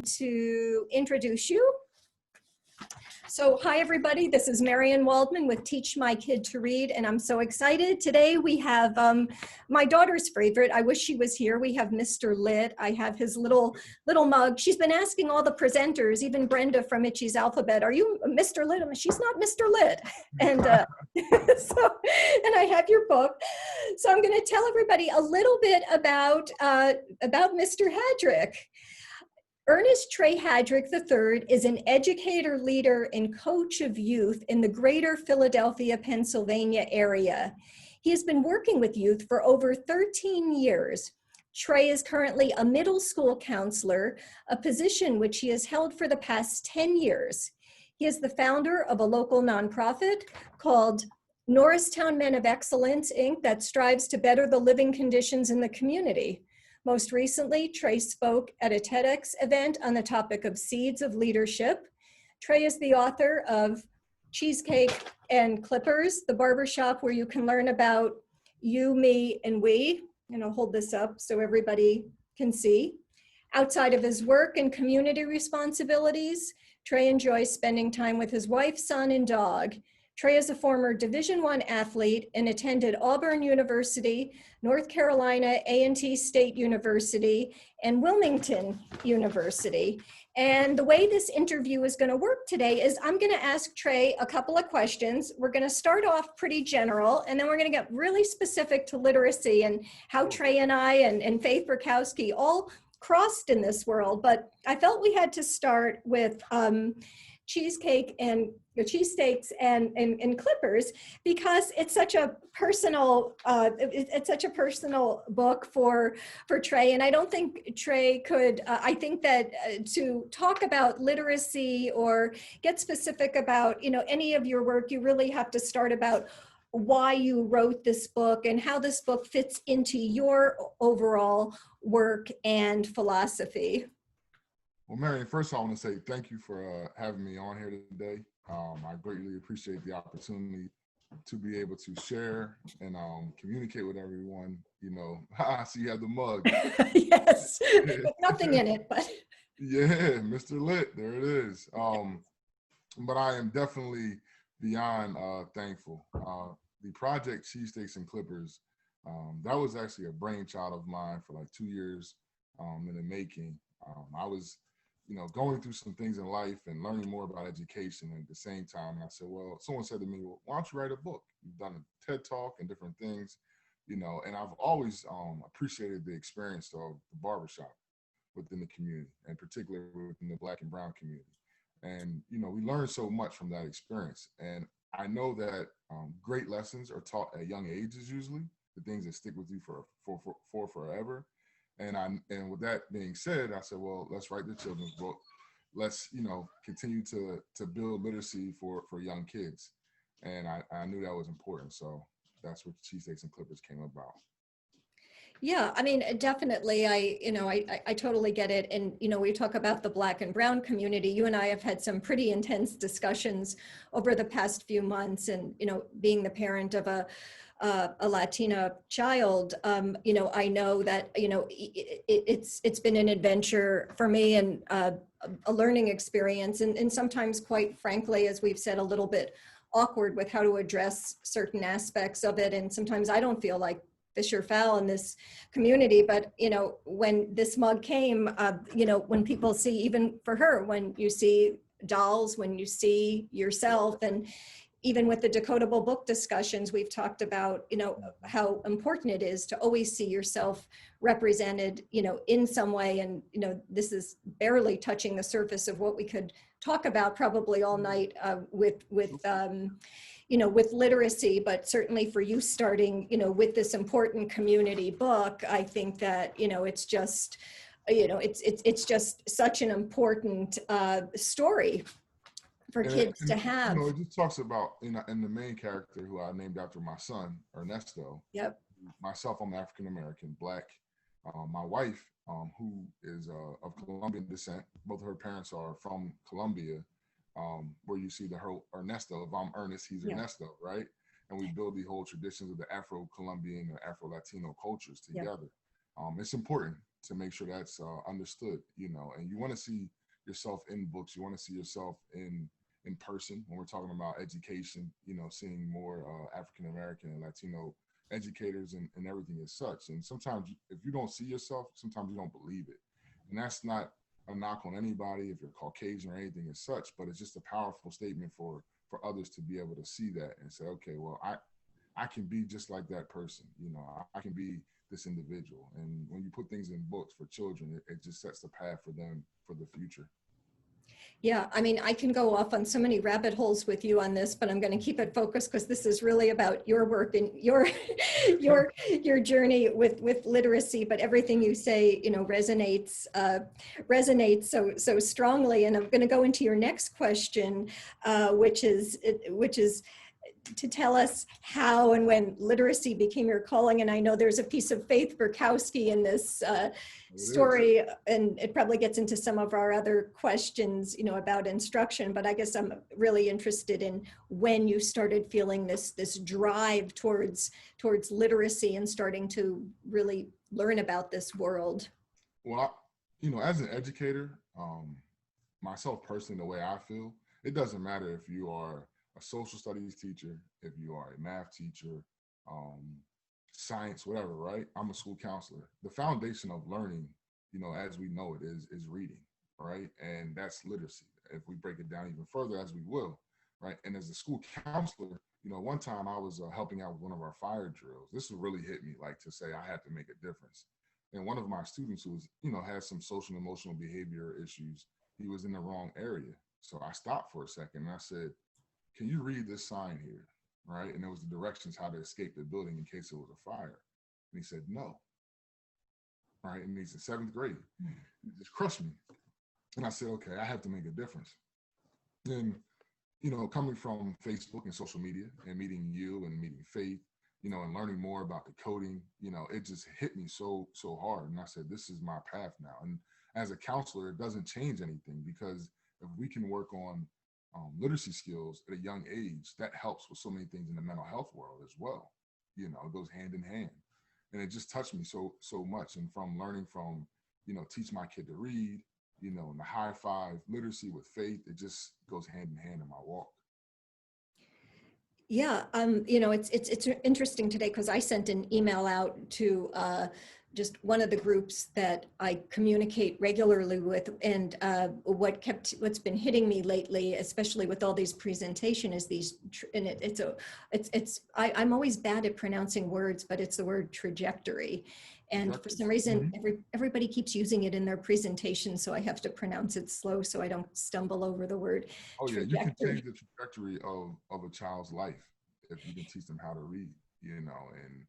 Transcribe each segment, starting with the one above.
to introduce you. So hi everybody, this is Marian Waldman with Teach My Kid to Read, and I'm so excited. Today we have my daughter's favorite. I wish she was here. We have Mr. Lit. I have his little mug. She's been asking all the presenters, even Brenda from Itchy's Alphabet, are you Mr. Lit? She's not Mr. Lit. And and I have your book. So I'm going to tell everybody a little bit about Mr. Hadrick. Ernest Trey Hadrick III is an educator, leader, and coach of youth in the greater Philadelphia, Pennsylvania area. He has been working with youth for over 13 years. Trey is currently a middle school counselor, a position which he has held for the past 10 years. He is the founder of a local nonprofit called Norristown Men of Excellence, Inc. that strives to better the living conditions in the community. Most recently, Trey spoke at a TEDx event on the topic of seeds of leadership. Trey is the author of Cheesecake and Clippers, the barbershop where you can learn about you, me, and we. And I'll hold this up so everybody can see. Outside of his work and community responsibilities, Trey enjoys spending time with his wife, son, and dog. Trey is a former Division I athlete and attended Auburn University, North Carolina A&T State University, and Wilmington University. And the way this interview is going to work today is I'm going to ask Trey a couple of questions. We're going to start off pretty general, and then we're going to get really specific to literacy and how Trey and I and Faith Burkowski all crossed in this world. But I felt we had to start with cheesesteaks and clippers, because it's such a personal book for Trey. And I don't think Trey could, I think that to talk about literacy or get specific about, any of your work, you really have to start about why you wrote this book and how this book fits into your overall work and philosophy. Well, Marian, first I want to say thank you for having me on here today. I greatly appreciate the opportunity to be able to share and communicate with everyone. I see you have the mug. Yes, nothing in it, but. Yeah, Mr. Lit, there it is. But I am definitely beyond thankful. The project Cheesesteaks and Clippers, that was actually a brainchild of mine for like 2 years in the making. I was going through some things in life and learning more about education. And at the same time, I said, well, someone said to me, well, why don't you write a book? You've done a TED Talk and different things, and I've always appreciated the experience of the barbershop within the community, and particularly within the Black and Brown community. And, we learned so much from that experience. And I know that great lessons are taught at young ages, usually, the things that stick with you for forever. And with that being said, I said, well, let's write the children's book. Let's, continue to build literacy for young kids. And I knew that was important. So that's what Cheesesteaks and Clippers came about. Yeah, I mean, definitely. I totally get it. And, we talk about the Black and Brown community. You and I have had some pretty intense discussions over the past few months. And, being the parent of a Latina child, I know that, it's been an adventure for me and a learning experience. And sometimes, quite frankly, as we've said, a little bit awkward with how to address certain aspects of it. And sometimes I don't feel like fish or fowl in this community, but when this mug came, when people see, even for her, when you see dolls, when you see yourself, and even with the decodable book discussions, we've talked about, how important it is to always see yourself represented, in some way. And, this is barely touching the surface of what we could talk about probably all night with literacy, but certainly for you starting, with this important community book, I think that, it's just, it's just such an important story for kids to have. It just talks about, and the main character, who I named after my son, Ernesto. Yep. Myself, I'm African-American, Black. My wife, who is of Colombian descent, both of her parents are from Colombia, where you see her Ernesto. If I'm Ernest, he's Ernesto, right? And we build the whole traditions of the Afro-Colombian or Afro-Latino cultures together. It's important to make sure that's understood, you know. And you want to see yourself in books. You want to see yourself in person when we're talking about education, you know, seeing more African American and Latino educators and everything as such. And sometimes if you don't see yourself, sometimes you don't believe it. And that's not a knock on anybody if you're Caucasian or anything as such, but it's just a powerful statement for others to be able to see that and say, okay, well, I can be just like that person, you know, I can be this individual. And when you put things in books for children, it just sets the path for them for the future. Yeah, I mean, I can go off on so many rabbit holes with you on this, but I'm going to keep it focused because this is really about your work and your your journey with literacy. But everything you say, you know, resonates so strongly. And I'm going to go into your next question, which is to tell us how and when literacy became your calling. And I know there's a piece of Faith Burkowski in this story, and it probably gets into some of our other questions, you know, about instruction. But I guess I'm really interested in when you started feeling this drive towards literacy and starting to really learn about this world. Well, you know, as an educator, myself personally, the way I feel, it doesn't matter if you are a social studies teacher, if you are a math teacher, science, whatever, right? I'm a school counselor. The foundation of learning, you know, as we know it, is reading, right? And that's literacy. If we break it down even further, as we will, right? And as a school counselor, you know, one time I was helping out with one of our fire drills. This really hit me, like, to say I had to make a difference. And one of my students who was, you know, has some social and emotional behavior issues, he was in the wrong area. So I stopped for a second and I said, can you read this sign here, right? And there was the directions how to escape the building in case it was a fire. And he said, no, right? And he's in 7th grade. It just crushed me. And I said, okay, I have to make a difference. And, you know, coming from Facebook and social media and meeting you and meeting Faith, you know, and learning more about the coding, you know, it just hit me so hard. And I said, this is my path now. And as a counselor, it doesn't change anything, because if we can work on literacy skills at a young age, that helps with so many things in the mental health world as well. You know, it goes hand in hand. And it just touched me so much. And from learning from, you know, teach my kid to read, you know, and the high five literacy with Faith, it just goes hand in hand in my walk. Yeah, you know, it's interesting today because I sent an email out to just one of the groups that I communicate regularly with, and what's been hitting me lately, especially with all these presentation, is these, and I'm always bad at pronouncing words, but it's the word trajectory. And for some reason, everybody keeps using it in their presentation, so I have to pronounce it slow so I don't stumble over the word. Oh yeah, you can change the trajectory of a child's life if you can teach them how to read, you know, and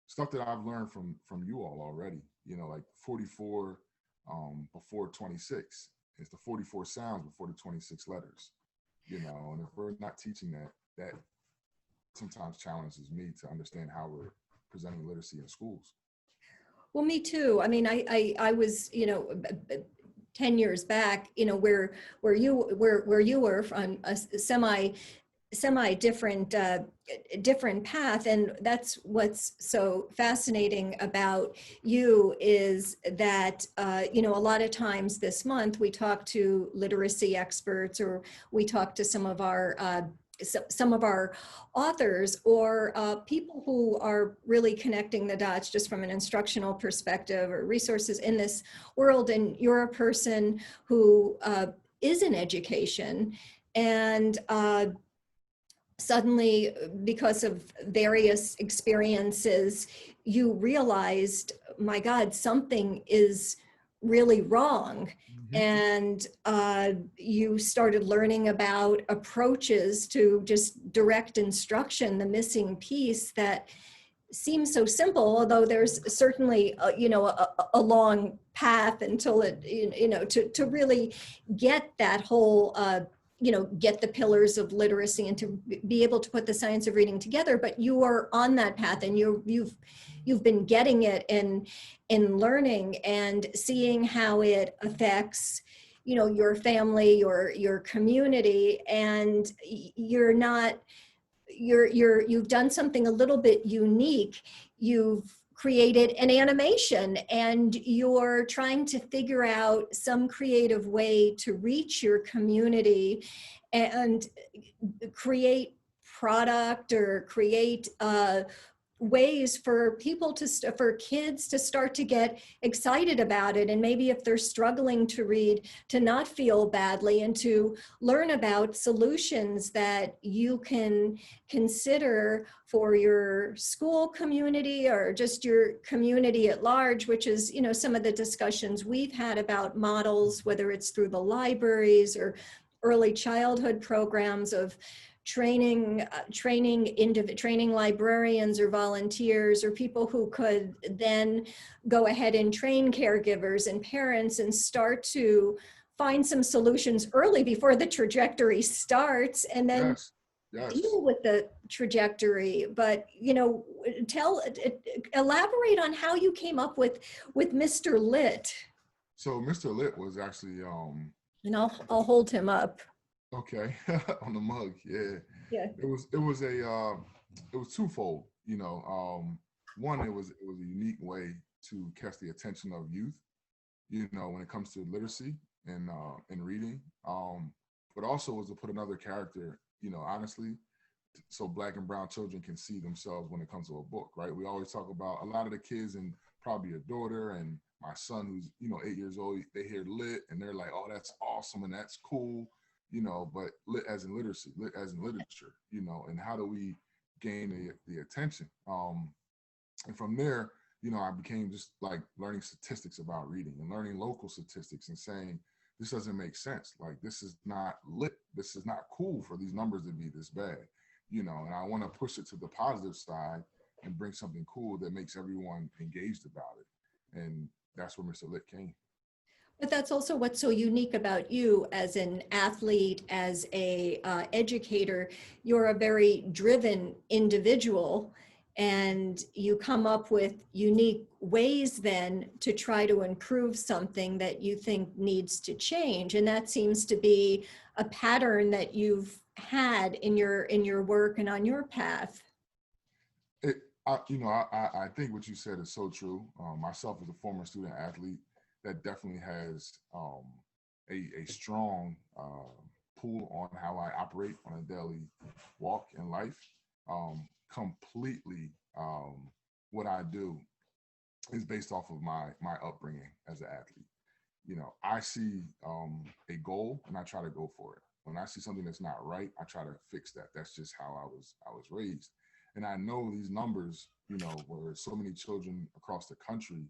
stuff that I've learned from you all already, you know, like 44 before 26. It's the 44 sounds before the 26 letters, you know, and if we're not teaching that sometimes challenges me to understand how we're presenting literacy in schools. Well, me too. I mean, I was, you know, 10 years back, you know, where you were on a semi different path. And that's what's so fascinating about you, is that, you know, a lot of times this month we talk to literacy experts, or we talk to some of our authors, or people who are really connecting the dots just from an instructional perspective, or resources in this world. And you're a person who is in education, and suddenly, because of various experiences, you realized, my God, something is really wrong. And you started learning about approaches to just direct instruction, the missing piece that seems so simple, although there's certainly you know, a long path until it, you know, to really get that whole you know, get the pillars of literacy and to be able to put the science of reading together. But you are on that path, and you've been getting it in learning and seeing how it affects, you know, your family, your community. And you've done something a little bit unique. You've created an animation, and you're trying to figure out some creative way to reach your community and create product or create ways for people to for kids to start to get excited about it, and maybe if they're struggling to read, to not feel badly, and to learn about solutions that you can consider for your school community or just your community at large, which is, you know, some of the discussions we've had about models, whether it's through the libraries or early childhood programs of training librarians or volunteers or people who could then go ahead and train caregivers and parents and start to find some solutions early before the trajectory starts, and then Yes. Yes. deal with the trajectory. But, you know, elaborate on how you came up with Mr. Lit. So Mr. Lit was actually And I'll hold him up. okay on the mug. Yeah. Yeah. It was twofold, you know. One, it was a unique way to catch the attention of youth, you know, when it comes to literacy and reading. But also was to put another character, you know, honestly, so Black and brown children can see themselves when it comes to a book, right? We always talk about a lot of the kids, and probably your daughter and my son, who's, you know, 8 years old, they hear lit and they're like, oh, that's awesome and that's cool, you know, but lit as in literacy, lit as in literature, you know, and how do we gain the attention? And from there, you know, I became just like learning statistics about reading and learning local statistics and saying, this doesn't make sense. Like, this is not lit. This is not cool for these numbers to be this bad, you know, and I want to push it to the positive side and bring something cool that makes everyone engaged about it. And that's where Mr. Lit came. But that's also what's so unique about you as an athlete, as a educator. You're a very driven individual, and you come up with unique ways then to try to improve something that you think needs to change. And that seems to be a pattern that you've had in your work and on your path. You know, I think what you said is so true. Myself as a former student athlete, that definitely has a strong pull on how I operate on a daily walk in life. Completely, what I do is based off of my upbringing as an athlete. You know, I see a goal and I try to go for it. When I see something that's not right, I try to fix that. That's just how I was raised. And I know these numbers, you know, where so many children across the country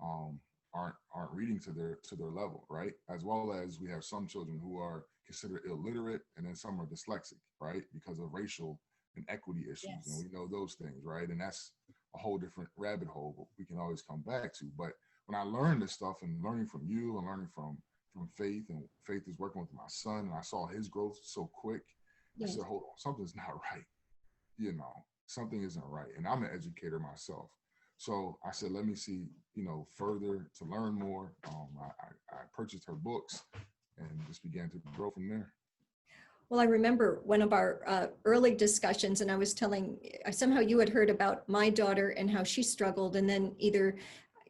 um, aren't reading to their level, right? As well as we have some children who are considered illiterate, and then some are dyslexic, right? Because of racial and equity issues, and Yes. we know those things, right? And that's a whole different rabbit hole, but we can always come back to. But when I learned this stuff and learning from you and learning from Faith, and Faith is working with my son, and I saw his growth so quick, I Yes. said, hold on, something's not right. You know, something isn't right. And I'm an educator myself. So I said, let me see, you know, further to learn more. I purchased her books and just began to grow from there. Well, I remember one of our early discussions, and I was telling, somehow you had heard about my daughter and how she struggled, and then either,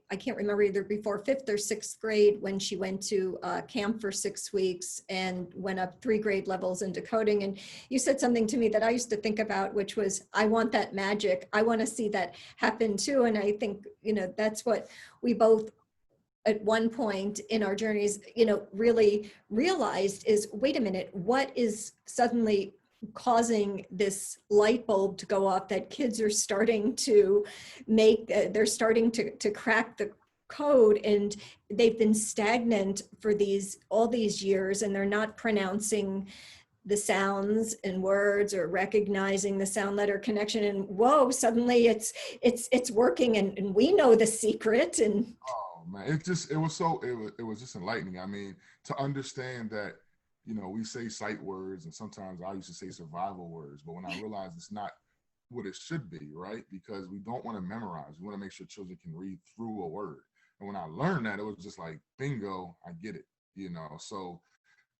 I can't remember, either before fifth or sixth grade when she went to camp for 6 weeks and went up 3 grade levels in decoding. And you said something to me that I used to think about, which was, I want that magic. I want to see that happen too. And I think, you know, that's what we both at one point in our journeys, you know, really realized is, wait a minute, what is suddenly causing this light bulb to go off, that kids are starting to make, they're starting to crack the code, and they've been stagnant for all these years, and they're not pronouncing the sounds and words or recognizing the sound letter connection, and whoa, suddenly it's working, and we know the secret. And Oh man, it was just enlightening. I mean, to understand that, you know, we say sight words, and sometimes I used to say survival words, but when I realized it's not what it should be, right? Because we don't want to memorize. We want to make sure children can read through a word. And when I learned that, it was just like, bingo, I get it, you know. So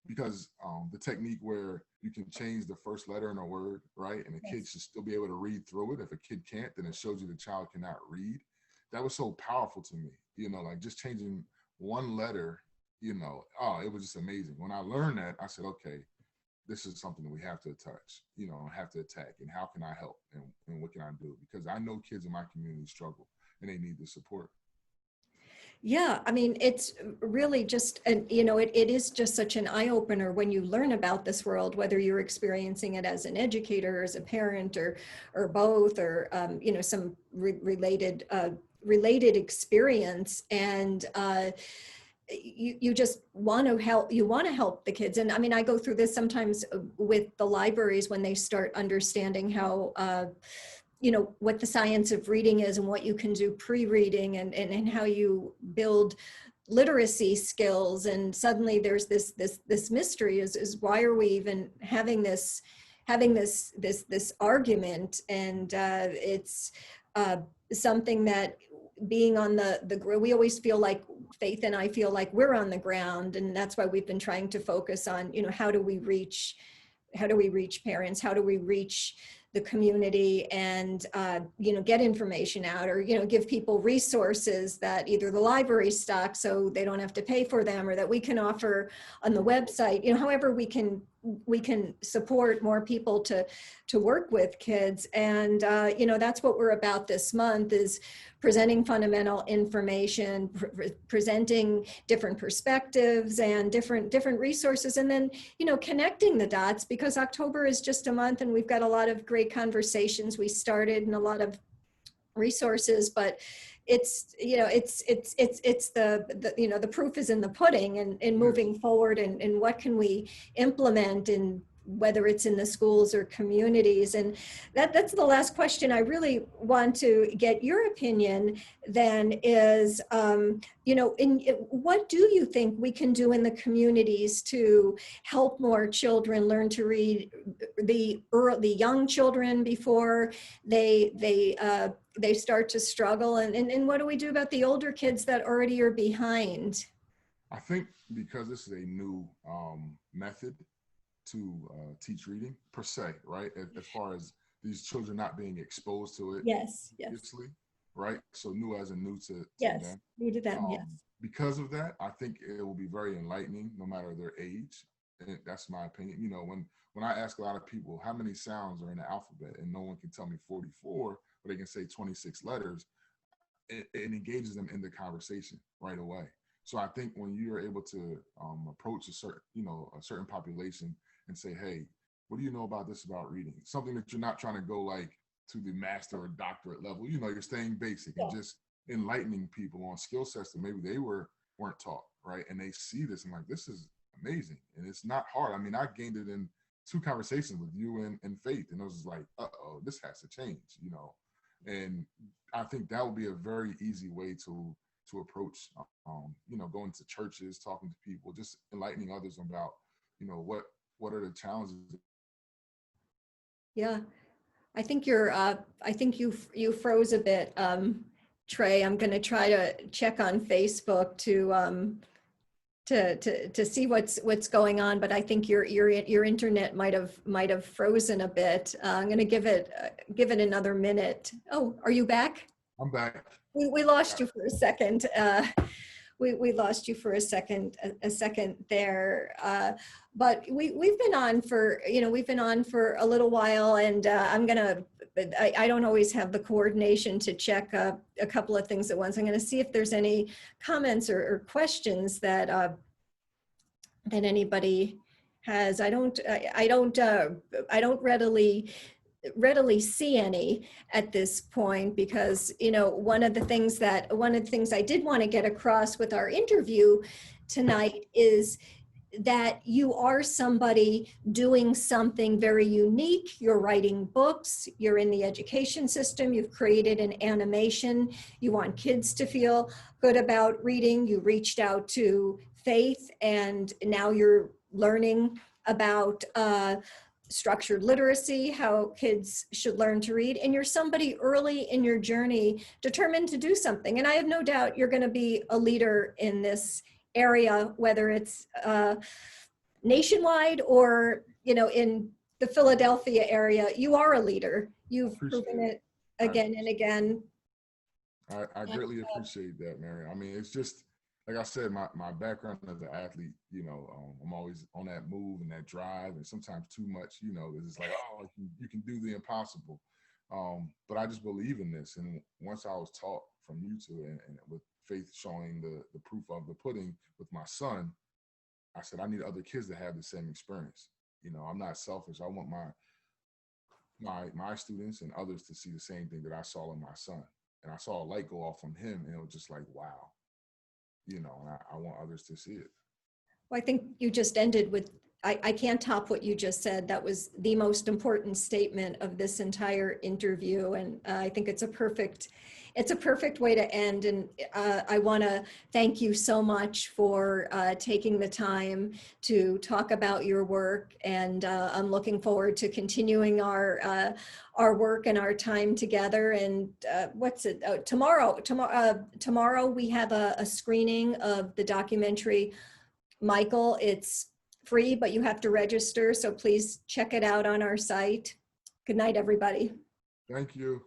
because the technique where you can change the first letter in a word, right? And a kid yes, should still be able to read through it. If a kid can't, then it shows you the child cannot read. that was so powerful to me, you know, like just changing one letter, you know, oh, it was just amazing. When I learned that, I said, okay, this is something that we have to touch, you know, have to attack. And how can I help? And what can I do? Because I know kids in my community struggle and they need the support. Yeah, I mean, it's really just, you know, it is just such an eye opener when you learn about this world, whether you're experiencing it as an educator, as a parent, or both, or you know, some related related experience, and you just want to help. You want to help the kids, and I mean, I go through this sometimes with the libraries when they start understanding how. You know, what the science of reading is and what you can do pre-reading, and how you build literacy skills. And suddenly there's this mystery is why are we even having this argument? And it's something that being on we always feel like, Faith and I feel like we're on the ground, and that's why we've been trying to focus on, you know, how do we reach parents, how do we reach the community, and you know, get information out, or you know, give people resources that either the library stocks so they don't have to pay for them, or that we can offer on the website. You know, however we can support more people to work with kids. And you know, that's what we're about this month, is presenting fundamental information, presenting different perspectives and different resources, and then, you know, connecting the dots, because October is just a month and we've got a lot of great conversations we started and a lot of resources, but it's, you know, it's the you know, the proof is in the pudding, and in moving forward, and what can we implement, and whether it's in the schools or communities. And that's the last question I really want to get your opinion then is, you know, what do you think we can do in the communities to help more children learn to read, the young children, before they start to struggle, and what do we do about the older kids that already are behind? I think because this is a new method to teach reading per se, right? As far as these children not being exposed to it, Yes, previously, right? So new as in new to yes, them. new to them, yes. Because of that, I think it will be very enlightening, no matter their age. And that's my opinion. You know, when I ask a lot of people how many sounds are in the alphabet, and no one can tell me 44, but they can say 26 letters, it engages them in the conversation right away. So I think when you're able to approach a certain population and say, hey, what do you know about this about reading? Something that you're not trying to go like to the master or doctorate level. You know, you're staying basic and just enlightening people on skill sets that maybe they weren't taught, right? And they see this and like, this is amazing. And it's not hard. I mean, I gained it in 2 conversations with you and Faith, and it was like, uh-oh, this has to change, you know. And I think that would be a very easy way to approach, you know, going to churches, talking to people, just enlightening others about, you know, what are the challenges. Yeah, I think you froze a bit, Trey. I'm going to try to check on Facebook to see what's going on, but I think your internet might have frozen a bit. I'm going to give it another minute. Oh, are you back? I'm back. We lost you for a second. We lost you for a second there. But we've been on for, you know, we've been on for a little while, and I don't always have the coordination to check a couple of things at once. I'm going to see if there's any comments or questions that anybody has. I don't readily see any at this point, because, you know, one of the things I did want to get across with our interview tonight is that you are somebody doing something very unique. You're writing books, you're in the education system, you've created an animation, you want kids to feel good about reading, you reached out to Faith, and now you're learning about structured literacy, how kids should learn to read, and you're somebody early in your journey determined to do something. And I have no doubt you're going to be a leader in this area, whether it's nationwide or, you know, in the Philadelphia area. You are a leader. You've proven it again and again. I greatly appreciate that, Mary. I mean, it's just like I said, my background as an athlete, I'm always on that move and that drive, and sometimes too much, it's like, oh, you can do the impossible. But I just believe in this. And once I was taught from you two, and with Faith showing the proof of the pudding with my son, I said, I need other kids to have the same experience. I'm not selfish. I want my students and others to see the same thing that I saw in my son. And I saw a light go off from him, and it was just like, wow, and I want others to see it. Well, I think you just ended with, I can't top what you just said. That was the most important statement of this entire interview. And I think it's a perfect way to end. And I want to thank you so much for taking the time to talk about your work. And I'm looking forward to continuing our work and our time together. And tomorrow we have a screening of the documentary Michael. It's free, but you have to register. So please check it out on our site. Good night, everybody. Thank you.